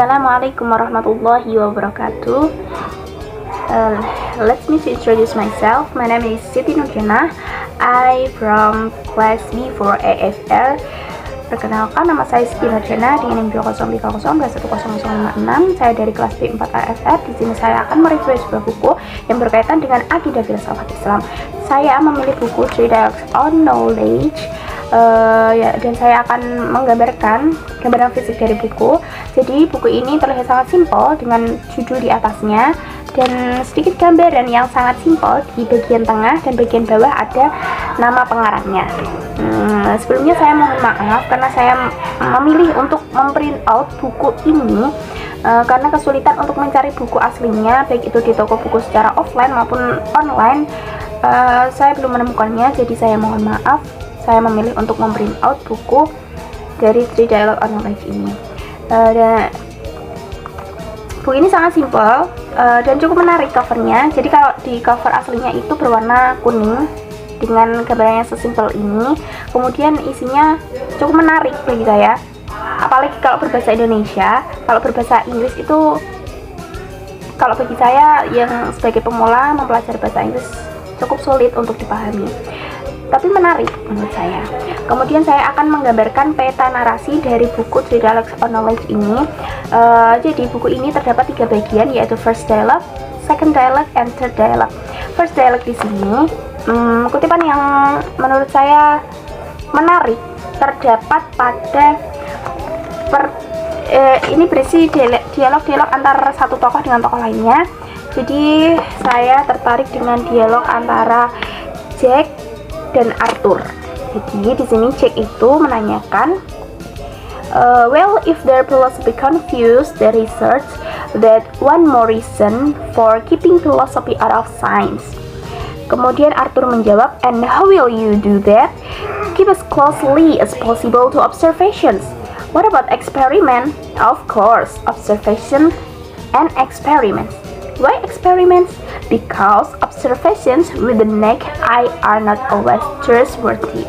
Assalamualaikum warahmatullahi wabarakatuh. Let me introduce myself. My name is Siti Nurjana. I from class B for AFR. Perkenalkan, nama saya Siti Nurjana dengan NIM 20302110056. Saya dari kelas B 4 AFR. Di sini saya akan mereview sebuah buku yang berkaitan dengan akidah filsafat Islam. Saya memilih buku Three Dialogues on Knowledge. Dan saya akan menggambarkan gambaran fisik dari buku. Jadi buku ini terlihat sangat simpel dengan judul di atasnya dan sedikit gambaran yang sangat simpel. Di bagian tengah dan bagian bawah ada nama pengarangnya. Sebelumnya saya mohon maaf karena saya memilih untuk memprint out buku ini karena kesulitan untuk mencari buku aslinya, baik itu di toko buku secara offline maupun online. Saya belum menemukannya, jadi saya mohon maaf. Saya memilih untuk memprint out buku dari Three Dialogues on Knowledge ini. Dan buku ini sangat simpel dan cukup menarik covernya. Jadi kalau di cover aslinya itu berwarna kuning dengan gambarnya sesimpel ini. Kemudian isinya cukup menarik bagi saya, apalagi kalau berbahasa Indonesia. Kalau berbahasa Inggris itu, kalau bagi saya yang sebagai pemula mempelajari bahasa Inggris cukup sulit untuk dipahami, tapi menarik menurut saya. Kemudian saya akan menggambarkan peta narasi dari buku Three Dialogues on Knowledge ini. Jadi buku ini terdapat 3 bagian, yaitu first dialogue, second dialogue, and third dialogue. First dialogue di sini kutipan yang menurut saya menarik terdapat pada ini berisi dialog-dialog antara satu tokoh dengan tokoh lainnya. Jadi saya tertarik dengan dialog antara Jack dan Arthur. Jadi di sini Jack itu menanyakan, well, if their philosophy confused the research, that one more reason for keeping philosophy out of science. Kemudian Arthur menjawab, and how will you do that? Keep as closely as possible to observations. What about experiment? Of course, observation and experiments. Why experiments? Because observations with the naked eye are not always trustworthy.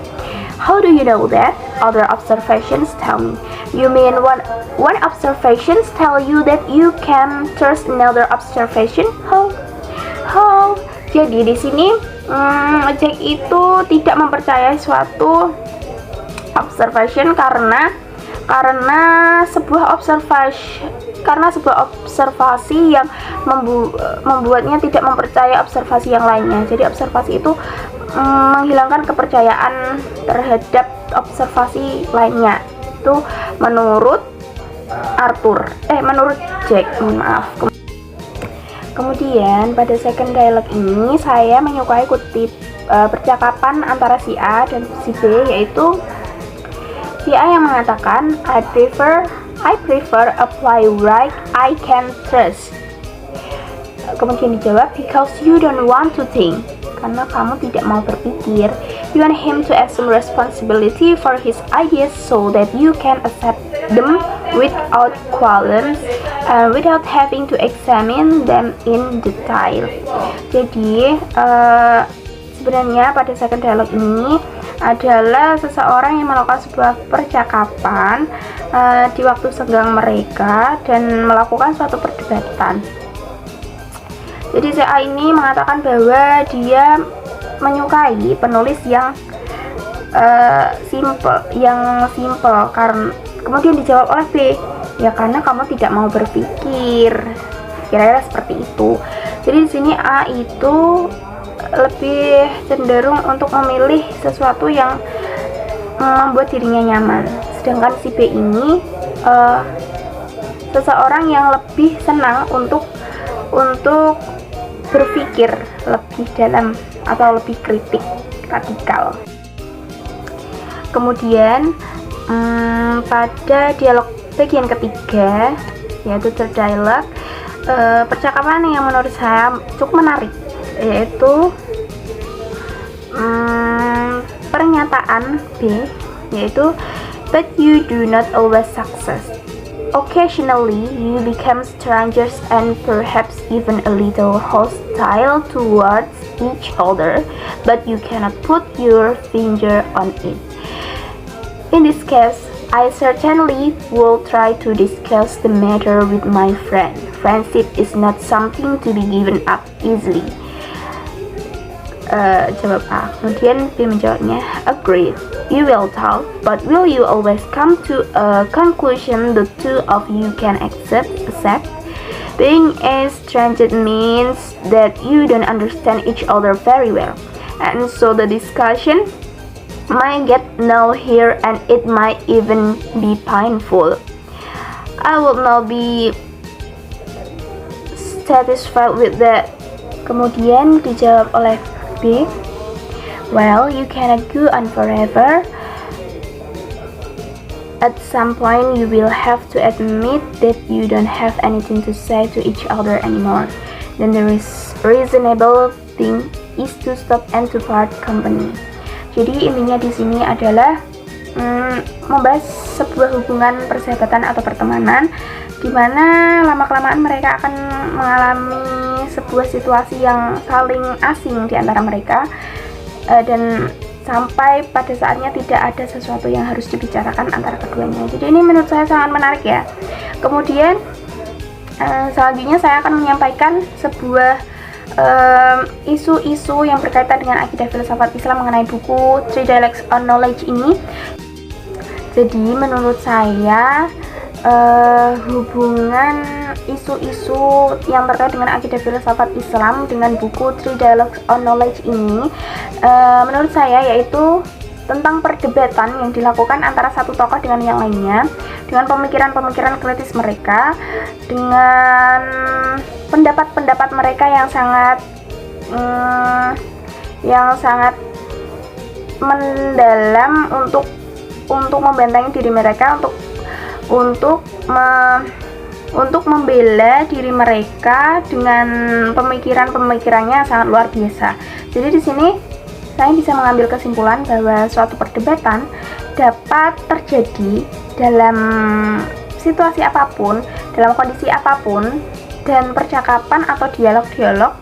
How do you know that? Other observations tell me. You mean one observations tell you that you can trust another observation? How? Jadi di sini Jack itu tidak mempercayai suatu observation karena sebuah observasi yang membuatnya tidak mempercayai observasi yang lainnya. Jadi observasi itu menghilangkan kepercayaan terhadap observasi lainnya. Itu menurut menurut Jack, maaf. Kemudian pada second dialogue ini saya menyukai kutip percakapan antara si A dan si B, yaitu si A yang mengatakan, I prefer a playwright I can trust. Kemudian dijawab, because you don't want to think, karena kamu tidak mau berpikir. You want him to assume responsibility for his ideas so that you can accept them without qualms and without having to examine them in detail. Jadi sebenarnya pada second dialogue ini adalah seseorang yang melakukan sebuah percakapan di waktu senggang mereka dan melakukan suatu perdebatan. Jadi si A ini mengatakan bahwa dia menyukai penulis yang simple. Karena kemudian dijawab oleh B, ya karena kamu tidak mau berpikir. Kira-kira seperti itu. Jadi di sini A itu lebih cenderung untuk memilih sesuatu yang membuat dirinya nyaman, sedangkan si B ini seseorang yang lebih senang untuk berpikir lebih dalam atau lebih kritik, radikal. Kemudian pada dialog bagian ketiga, yaitu third dialogue, percakapan yang menurut saya cukup menarik, yaitu pernyataan B, yaitu but you do not always succeed. Occasionally you become strangers and perhaps even a little hostile towards each other, but you cannot put your finger on it. In this case, I certainly will try to discuss the matter with my friend. Friendship is not something to be given up easily. Jawab A. Kemudian B menjawabnya, agreed. You will talk, but will you always come to a conclusion the two of you can accept? Being a stranger means that you don't understand each other very well, and so the discussion might get null here and it might even be painful. I will not be satisfied with that. Kemudian dijawab oleh B, well, you cannot go on forever. At some point you will have to admit that you don't have anything to say to each other anymore. Then the reasonable thing is to stop and to part company. Jadi intinya di sini adalah membahas sebuah hubungan persahabatan atau pertemanan di mana lama-kelamaan mereka akan mengalami sebuah situasi yang saling asing di antara mereka, dan sampai pada saatnya tidak ada sesuatu yang harus dibicarakan antara keduanya. Jadi ini menurut saya sangat menarik ya. Kemudian selanjutnya saya akan menyampaikan sebuah isu-isu yang berkaitan dengan akidah filsafat Islam mengenai buku Three Dialects on Knowledge ini. Jadi menurut saya hubungan isu-isu yang terkait dengan akidah filsafat Islam dengan buku Three Dialects on Knowledge ini menurut saya yaitu tentang perdebatan yang dilakukan antara satu tokoh dengan yang lainnya, dengan pemikiran-pemikiran kritis mereka, dengan pendapat-pendapat mereka yang sangat mendalam untuk membentengi diri mereka, untuk membela diri mereka dengan pemikiran-pemikirannya yang sangat luar biasa. Jadi di sini saya bisa mengambil kesimpulan bahwa suatu perdebatan dapat terjadi dalam situasi apapun, dalam kondisi apapun, dan percakapan atau dialog-dialog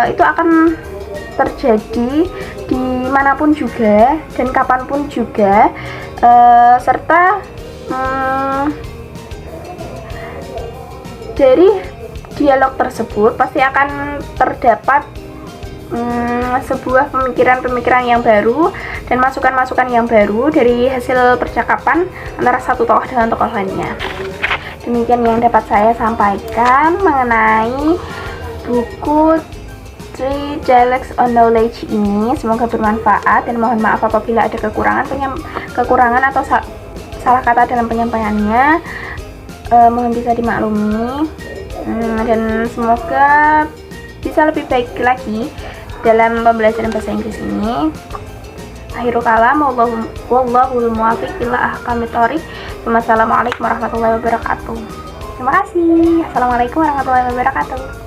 itu akan terjadi dimanapun juga dan kapanpun juga, serta dari dialog tersebut pasti akan terdapat sebuah pemikiran-pemikiran yang baru dan masukan-masukan yang baru dari hasil percakapan antara satu tokoh dengan tokoh lainnya. Demikian yang dapat saya sampaikan mengenai buku Three Dialects on Knowledge ini. Semoga bermanfaat dan mohon maaf apabila ada kekurangan atau salah kata dalam penyampaiannya. Mohon bisa dimaklumi, dan semoga bisa lebih baik lagi dalam pembelajaran bahasa Inggris ini. Akhirul kalam, wallahul muwaffiq ila ahkamit thoriq. Wassalamualaikum warahmatullahi wabarakatuh. Terima kasih. Assalamualaikum warahmatullahi wabarakatuh.